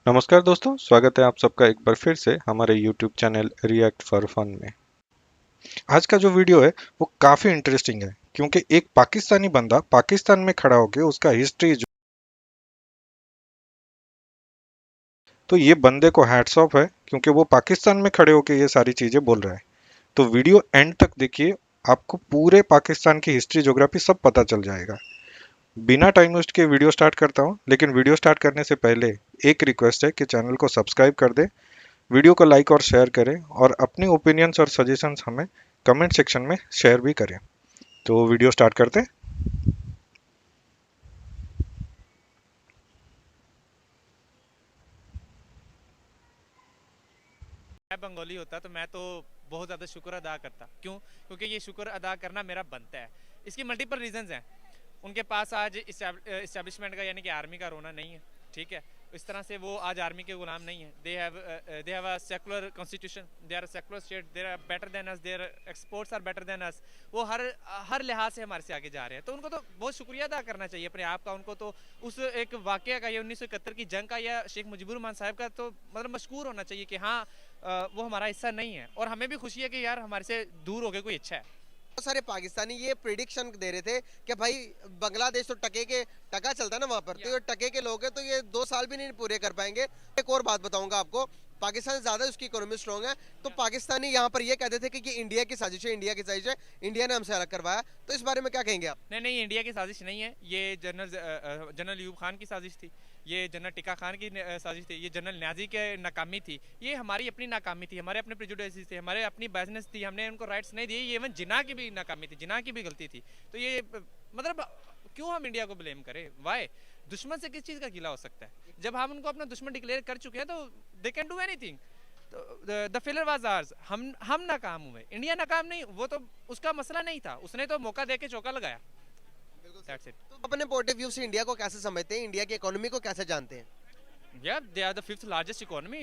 नमस्कार दोस्तों, स्वागत है आप सबका एक बार फिर से हमारे YouTube channel react for fun में। आज का जो वीडियो है वो काफी इंटरेस्टिंग है क्योंकि एक पाकिस्तानी बंदा पाकिस्तान में खड़ा होकर उसका हिस्ट्री जो तो ये बंदे को हैट्स ऑफ है क्योंकि वो पाकिस्तान में खड़े होकर ये सारी चीजें बोल रहा है। तो वीडियो एंड तक देखिए, आपको पूरे पाकिस्तान की हिस्ट्री ज्योग्राफी सब पता चल जाएगा। बिना टाइम वेस्ट के वीडियो स्टार्ट करता हूँ, लेकिन वीडियो स्टार्ट करने से पहले एक रिक्वेस्ट है कि चैनल को सब्सक्राइब कर दे, वीडियो को लाइक और शेयर करें और अपने ओपिनियंस और सजेशंस हमें कमेंट सेक्शन में शेयर भी करें। तो वीडियो स्टार्ट करते हैं। मैं बंगाली होता तो मैं तो बहुत ज़्यादा शुक्र अदा करता। क्यों? क्योंकि ये शुक्र अदा करना मेरा बनता है। इसकी मल्टीपल रीजंस हैं। उनके पास आज इस्टेब्लिशमेंट का यानी कि आर्मी का रोना नहीं है, ठीक है। इस तरह से वो आज आर्मी के गुलाम नहीं है। They have a secular constitution, they are a secular state, they are better than us, their exports are better than us. वो हर हर लिहाज से हमारे से आगे जा रहे हैं, तो उनको तो बहुत शुक्रिया अदा करना चाहिए अपने आप का। उनको तो उस एक वाक़या का या 1971 की जंग का या शेख मुजीबुर रहमान साहब का तो मतलब मशकूर होना चाहिए कि हाँ, वो हमारा हिस्सा नहीं है। और हमें भी खुशी है कि यार हमारे से दूर हो गए कोई अच्छा है। बहुत सारे पाकिस्तानी ये प्रिडिक्शन दे रहे थे कि भाई बांग्लादेश तो टका चलता है ना वहां पर, तो ये टके के लोग हैं तो ये 2 साल भी नहीं पूरे कर पाएंगे। एक और बात बताऊंगा आपको, पाकिस्तान से ज्यादा उसकी इकोनॉमी स्ट्रॉन्ग है, तो पाकिस्तानी यहाँ पर ये कहते थे कि इंडिया की साजिश है, इंडिया की साजिश है, इंडिया ने हमसे अलग करवाया। तो इस बारे में क्या कहेंगे आप? नहीं नहीं, इंडिया की साजिश नहीं है ये। जनरल यूब खान की साजिश थी, ये जनरल टिक्का खान की साजिश थी, ये जनरल न्याजी की नाकामी थी, ये हमारी अपनी नाकामी थी, हमारे अपने प्रेजुडिसेस थे, हमारे अपनी बिजनेस थी, हमने उनको राइट्स नहीं दिए। ये इवन जिना की भी नाकामी थी, जिना की भी गलती थी। तो ये मतलब क्यों हम इंडिया को ब्लेम करें? वाई? दुश्मन से किस चीज़ का गिला हो सकता है? जब हम उनको अपना दुश्मन डिक्लेयर कर चुके हैं तो they can do anything. The failure was ours. हम नाकाम हुए, इंडिया नाकाम नहीं। वो तो उसका मसला नहीं था, उसने तो मौका दे के चौका लगाया। बिल्कुल सही। That's it. तो अपने पॉइंट ऑफ व्यू से इंडिया को कैसे समझते हैं, इंडिया की इकोनॉमी को कैसे जानते हैं? Yeah, they are the fifth largest economy,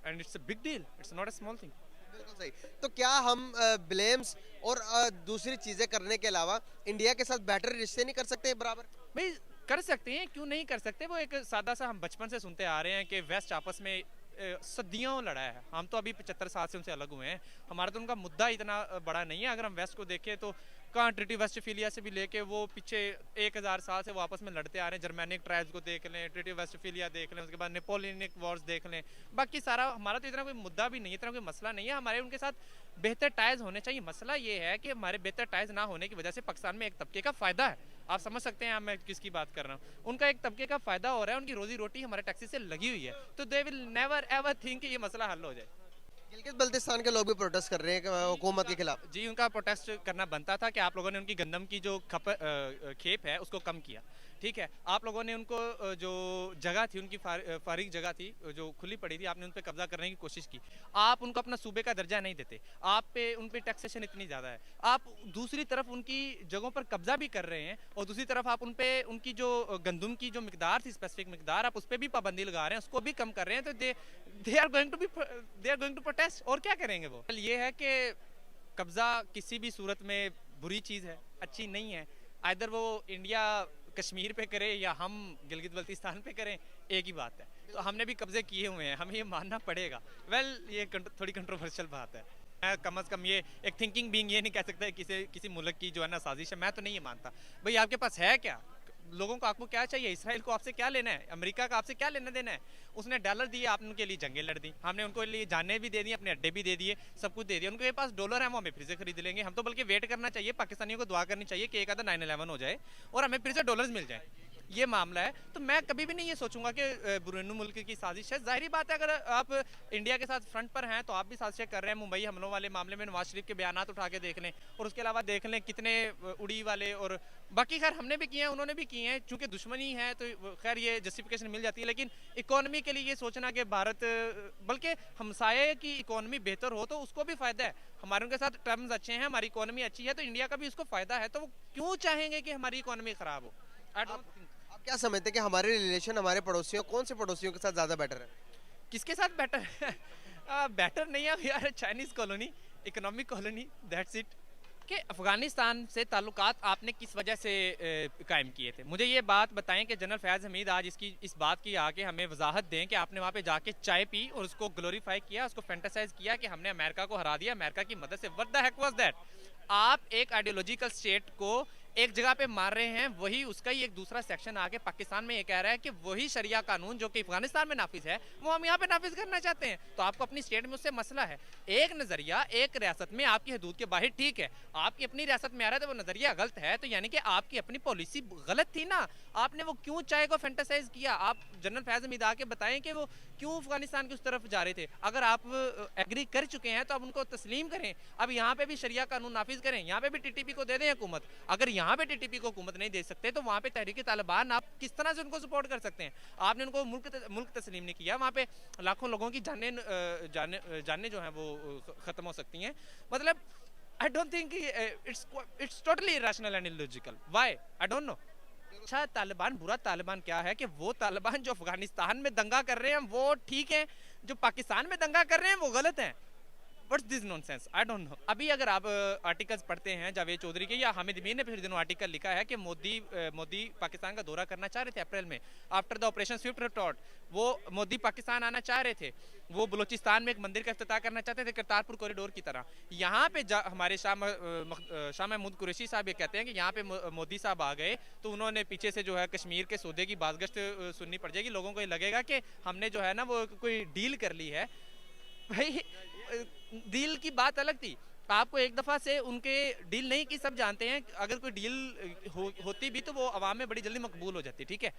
and it's a big deal. It's not a small thing. बिल्कुल सही। तो क्या हम ब्लेम्स और दूसरी चीजें करने के अलावा इंडिया के साथ बेटर रिश्ते नहीं कर सकते बराबर? भाई, कर सकते हैं, क्यों नहीं कर सकते। वो एक सादा सा हम बचपन से सुनते आ रहे हैं कि वेस्ट आपस में सदियों लड़ा है। हम तो अभी 75 साल से उनसे अलग हुए हैं। हमारा तो उनका मुद्दा इतना बड़ा नहीं है। अगर हम वेस्ट को देखें तो कहाँ ट्रिटी वेस्टफिलिया से भी लेके वो पीछे 1000 साल से वो आपस में लड़ते आ रहे हैं। जर्मैनिक ट्राइब्स को देख लें, ट्रिटी वेस्टफिलिया देख लें, उसके बाद नेपोलियनिक वॉर्स देख लें। बाकी सारा हमारा तो इतना कोई मुद्दा भी नहीं है, इतना कोई मसला नहीं है। हमारे उनके साथ बेहतर टाइज होने चाहिए। मसला ये है कि हमारे बेहतर टाइज ना होने की वजह से पाकिस्तान में एक तबके का फ़ायदा है। आप समझ सकते हैं मैं किसकी बात कर रहा हूँ। उनका एक तबके का फ़ायदा हो रहा है, उनकी रोजी रोटी हमारे टैक्सी से लगी हुई है, तो they will never ever think कि ये मसला हल हो जाए। गिलगित बल्तिस्तान के लोग भी प्रोटेस्ट कर रहे हैं हुकूमत के खिलाफ। जी, उनका प्रोटेस्ट करना बनता था कि आप लोगों ने उनकी गंदम की जो खेप है उसको कम किया, ठीक है। आप लोगों ने उनको जो जगह थी उनकी फारिग जगह थी जो खुली पड़ी थी, आपने उन पर कब्जा करने की कोशिश की। आप उनको अपना सूबे का दर्जा नहीं देते, आप पे उन पे टैक्सेशन इतनी ज़्यादा है। आप दूसरी तरफ उनकी जगहों पर कब्जा भी कर रहे हैं और दूसरी तरफ आप उन पे उनकी जो गंदम की जो मिकदार थी, स्पेसिफिक मिकदार, आप उस पर भी पाबंदी लगा रहे हैं, उसको भी कम कर रहे हैं। तो they are going to protest. और क्या करेंगे वो? ये है कि कब्जा किसी भी सूरत में बुरी चीज़ है, अच्छी नहीं है। आइदर वो इंडिया कश्मीर पे करे या हम गिलगित बल्तिस्तान पे करें, एक ही बात है। तो हमने भी कब्जे किए हुए हैं, हमें ये मानना पड़ेगा। ये थोड़ी कंट्रोवर्शियल बात है। मैं कम अज़ कम ये एक थिंकिंग बीइंग ये नहीं कह सकता किसी मुल्क की जो है ना साजिश है। मैं तो नहीं ये मानता। भाई, आपके पास है क्या? लोगों को आपको क्या चाहिए? इसराइल को आपसे क्या लेना है? अमेरिका का आपसे क्या लेना देना है? उसने डॉलर दिए, आपने उनके लिए जंगें लड़ दी, हमने उनको लिए जाने भी दे दी, अपने अड्डे भी दे दिए, सब कुछ दे दिया। उनके पास डॉलर है, वो हमें फिर से खरीद लेंगे। हम तो बल्कि वेट करना चाहिए, पाकिस्तानियों को दुआ करनी चाहिए कि एक आधा 9/11 हो जाए और हमें फिर से डॉलर्स मिल जाए। ये मामला है। तो मैं कभी भी नहीं ये सोचूंगा कि बुरानी मुल्क की साजिश है। जाहिर बात है, अगर आप इंडिया के साथ फ्रंट पर हैं तो आप भी साजिशें कर रहे हैं। मुंबई हमलों वाले मामले में नवाज शरीफ के बयानात उठा के देख लें, और उसके अलावा देख लें कितने उड़ी वाले और बाकी खैर हमने भी किए हैं, उन्होंने भी किए हैं। चूंकि दुश्मनी है तो खैर ये जस्टिफिकेशन मिल जाती है। लेकिन इकोनॉमी के लिए ये सोचना कि भारत बल्कि हमसाये की इकोनॉमी बेहतर हो तो उसको भी फ़ायदा है। हमारे उनके साथ टर्म्स अच्छे हैं, हमारी इकोनॉमी अच्छी है, तो इंडिया का भी उसको फ़ायदा है। तो वो क्यों चाहेंगे कि हमारी इकोनॉमी ख़राब हो? I don't think. आप क्या समझते हैं कि हमारे रिलेशन हमारे पड़ोसियों, कौन से पड़ोसियों के साथ ज्यादा बेटर है? किसके साथ बेटर है? बेटर नहीं है यार, Chinese colony, economic colony, that's it. कि अफगानिस्तान से ताल्लुकात आपने किस वजह से कायम किए थे? मुझे ये बात बताएं कि जनरल फैज़ हमीद आज इस बात की आके हमें वजाहत दें कि आपने वहाँ पे जाके चाय पी और उसको ग्लोरीफाई किया, उसको फैंटासाइज किया कि हमने अमेरिका को हरा दिया अमेरिका की मदद से। What the heck was that? आप एक आइडियोलॉजिकल स्टेट को एक जगह पे मार रहे हैं, वही उसका ही एक दूसरा सेक्शन आके पाकिस्तान में ये कह रहा है कि वही शरिया कानून जो कि अफगानिस्तान में नाफिज है वो हम यहाँ पे नाफिज करना चाहते हैं। तो आपको अपनी स्टेट में उससे मसला है। एक नजरिया एक रियासत में आपकी हदूद के बाहर ठीक है, आपकी अपनी रियासत में आ रहा है तो वो नजरिया गलत है, तो यानी कि आपकी अपनी पॉलिसी गलत थी ना। आपने वो क्यों चाय को फैंटासाइज किया? आप जनरल फैज हमीद आके बताएं कि वो क्यों अफगानिस्तान की उस तरफ जा रहे थे। अगर आप एग्री कर चुके हैं तो आप उनको तस्लीम करें। अब यहाँ पे भी शरिया कानून नाफिज करें, यहाँ पे भी टीटीपी को दे दें हुकूमत। अगर यहाँ पे टीटीपी को हुकूमत नहीं दे सकते तो वहाँ पे तहरीक तालिबान आप किस तरह से उनको सपोर्ट कर सकते हैं? आपने उनको मुल्क तस्लीम नहीं किया। वहाँ पे लाखों लोगों की जानें जो हैं वो खत्म हो सकती हैं। मतलब I don't think it's totally irrational and illogical. Why? I don't know. अच्छा, तालिबान बुरा तालिबान क्या है कि वो तालिबान जो अफगानिस्तान में दंगा कर रहे हैं वो ठीक है, जो पाकिस्तान में दंगा कर रहे हैं वो गलत है। What's this nonsense? I don't know. अभी अगर आप आर्टिकल्स पढ़ते हैं जावेद चौधरी के या हामिद मीर ने पिछले दिनों आर्टिकल लिखा है कि मोदी पाकिस्तान का दौरा करना चाह रहे थे अप्रैल में after the operation Swift retort. वो मोदी पाकिस्तान आना चाह रहे थे, वो बलूचिस्तान में एक मंदिर का इफ्तिताह करना चाहते थे करतारपुर कॉरिडोर की तरह। यहाँ पे हमारे शाह महमूद कुरैशी साहब ये कहते हैं कि यहाँ पे मोदी साहब आ गए तो उन्होंने पीछे से जो है कश्मीर के सौदे की बाज़गश्त सुननी पड़ जाएगी। लोगों को ये लगेगा कि हमने जो है ना वो कोई डील कर ली है। भाई डील की बात अलग थी। आपको एक दफ़ा से उनके डील नहीं की, सब जानते हैं। अगर कोई डील होती भी तो वो अवाम में बड़ी जल्दी मकबूल हो जाती। ठीक है,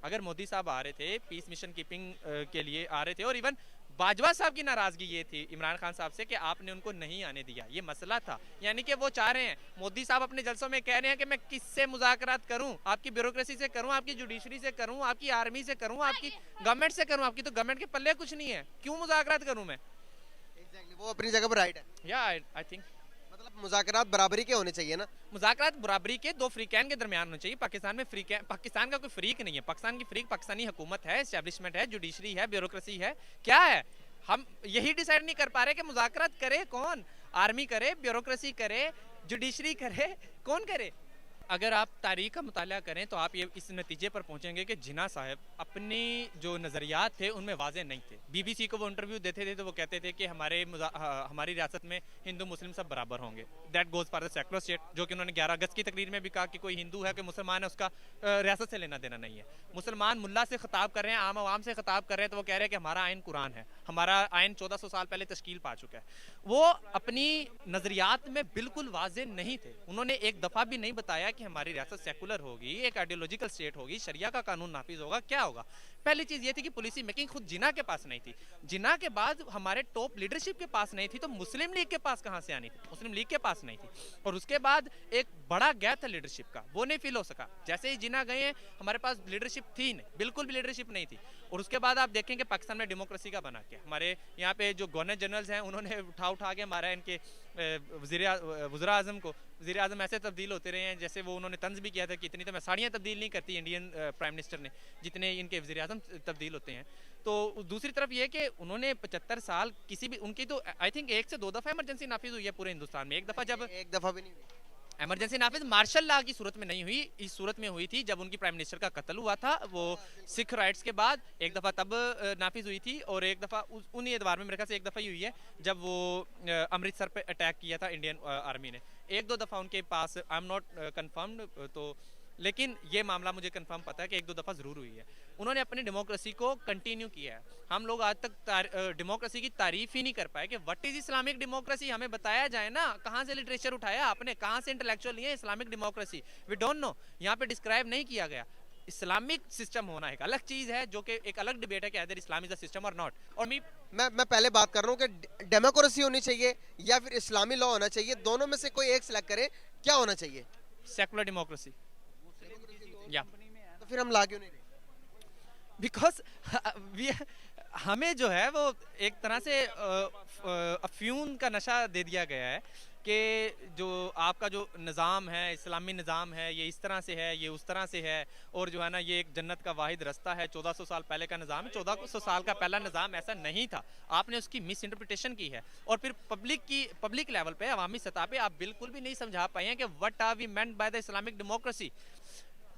अगर मोदी साहब आ रहे थे पीस मिशन कीपिंग के लिए आ रहे थे, और इवन बाजवा साहब की नाराजगी ये थी इमरान खान साहब से कि आपने उनको नहीं आने दिया, ये मसला था। यानी कि वो चाह रहे हैं, मोदी साहब अपने जलसों में कह रहे हैं कि मैं किससे मुज़ाकरात करूं? आपकी ब्यूरोक्रेसी से करूं, आपकी जुडिशरी से करूं, आपकी आर्मी से करूं, आपकी गवर्नमेंट से करूं? आपकी तो गवर्नमेंट के पल्ले कुछ नहीं है, क्यों मुज़ाकरात करूं मैं? वो अपनी जगह पर राइट है। या आई थिंक मतलब मुज़ाकरात बराबरी के होने चाहिए ना। मुज़ाकरात बराबरी के दो फ्रीकैन के दरमियान होने चाहिए। पाकिस्तान में पाकिस्तान का कोई फ्रीक नहीं है। पाकिस्तान की फ्रीक पाकिस्तानी हुकूमत है, एस्टैब्लिशमेंट है, जुडिशरी है, ब्यूरोक्रेसी है। क्या है? हम यही डिसाइड नहीं कर पा रहे कि मुज़ाकरात करे कौन? आर्मी करे, ब्यूरोक्रेसी करे, जुडिशरी करे, कौन करे? अगर आप तारीख का मुताला करें तो आप ये इस नतीजे पर पहुंचेंगे कि जिन्ना साहब अपनी जो नज़रियात थे उनमें वाज़े नहीं थे। बीबीसी को वो इंटरव्यू देते थे तो वो कहते थे कि हमारी रियासत में हिंदू मुस्लिम सब बराबर होंगे। That goes for the secular state, जो कि उन्होंने 11 अगस्त की तकरीर में भी कहा कि कोई हिंदू है कि मुसलमान है उसका रियासत से लेना देना नहीं है। मुसलमान मुल्ला से खिताब कर रहे हैं, आम आवाम से खिताब कर रहे हैं तो वो कह रहे हैं कि हमारा आइन कुरान है, हमारा आइन 1400 साल पहले तश्कील पा चुका है। वो अपनी नज़रियात में बिल्कुल वाज़े नहीं थे। उन्होंने एक दफ़ा भी नहीं बताया कि हमारी रियासत सेकुलर होगी, एक आइडियोलॉजिकल स्टेट होगी, शरिया का कानून नाफिज होगा। क्या होगा? पहली चीज ये थी कि पॉलिसी मेकिंग खुद जिन्ना के पास नहीं थी। जिन्ना के बाद हमारे टॉप लीडरशिप के पास नहीं थी तो मुस्लिम लीग के पास कहां से आनी थी? मुस्लिम लीग के पास नहीं थी। और उसके बाद एक बड़ा गैप था लीडरशिप का, वो नहीं फिल हो सका। जैसे ही जिन्ना गए हमारे पास लीडरशिप थी नहीं, बिल्कुल भी लीडरशिप नहीं थी। और उसके बाद आप देखेंगे पाकिस्तान में डेमोक्रेसी का बना के हमारे यहाँ पे जो गवर्नर जनरल्स हैं उन्होंने उठा के हमारा इनके वज़ीर आज़म को, वज़ीर आज़म ऐसे तब्दील होते रहे हैं जैसे वो उन्होंने तंज भी किया था कि इतनी तो मैं साड़ियाँ तब्दील नहीं करती इंडियन प्राइम मिनिस्टर ने जितने इनके वज़ीर आज़म तब्दील होते हैं। तो दूसरी तरफ ये कि उन्होंने 75 साल किसी भी उनकी तो आई थिंक 1 से 2 दफ़ा इमरजेंसी नाफिज हुई है पूरे हिंदुस्तान में। एक दफ़ा जब एक दफ़ा भी नहीं हुई इमरजेंसी नाफिज मार्शल लॉ की सूरत में नहीं हुई, इस सूरत में हुई थी जब उनकी प्राइम मिनिस्टर का कत्ल हुआ था वो सिख राइट्स के बाद। एक दफ़ा तब नाफिज हुई थी और एक दफ़ा उन्हीं एतवार में मेरे ख्याल से एक दफ़ा ही हुई है जब वो अमृतसर पे अटैक किया था इंडियन आर्मी ने। 1-2 दफ़ा उनके पास, आई एम नॉट कन्फर्म्ड तो, लेकिन ये मामला मुझे कंफर्म पता है कि 1-2 दफ़ा ज़रूर हुई है। उन्होंने अपनी डेमोक्रेसी को कंटिन्यू किया है। हम लोग आज तक डेमोक्रेसी की तारीफ ही नहीं कर पाए कि व्हाट इज़ इस्लामिक डेमोक्रेसी। हमें बताया जाए ना, कहाँ से लिटरेचर उठाया आपने, कहाँ से इंटेलेक्चुअल लिए Islamic democracy? We don't know, यहाँ पे डिस्क्राइब नहीं किया गया। इस्लामिक सिस्टम होना एक अलग चीज़ है जो कि एक अलग डिबेट है कि other Islam is a system और नॉट। और मैं पहले बात कर रहा हूँ कि डेमोक्रेसी होनी चाहिए या फिर इस्लामी लॉ होना चाहिए, दोनों में से कोई एक सिलेक्ट करे, क्या होना चाहिए? Secular democracy. या तो फिर हम ला क्यों नहीं रहे? बिकॉज हमें जो है वो एक तरह से अफ्यून का नशा दे दिया गया है कि जो आपका जो निज़ाम है, इस्लामी निज़ाम है, ये इस तरह से है, ये उस तरह से है, और जो है ना ये एक जन्नत का वाहिद रास्ता है। 1400 साल पहले का निज़ाम है, 1400 साल का पहला निज़ाम ऐसा नहीं था। आपने उसकी मिस इंटरप्रिटेशन की है, और फिर पब्लिक लेवल पे, अवामी सतह पे आप बिल्कुल भी नहीं समझा पाए हैं कि what are we meant by the Islamic democracy.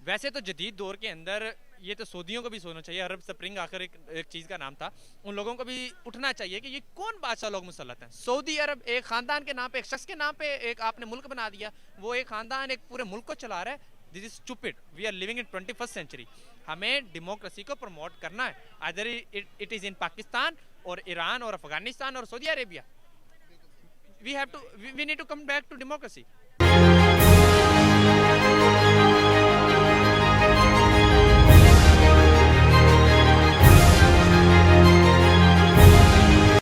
वैसे तो जदीद दौर के अंदर ये तो सऊदियों को भी सोचना चाहिए, अरब स्प्रिंग आखिर एक चीज़ का नाम था, उन लोगों को भी उठना चाहिए कि ये कौन बादशाह लोग मुसल्लत हैं। सऊदी अरब एक ख़ानदान के नाम पे, एक शख्स के नाम पे एक आपने मुल्क बना दिया, वो एक ख़ानदान एक पूरे मुल्क को चला रहा है। This is stupid, we are living in 21st century. हमें डेमोक्रेसी को प्रमोट करना है, either it is in Pakistan और ईरान और अफगानिस्तान और Saudi Arabia. We need to come back to democracy.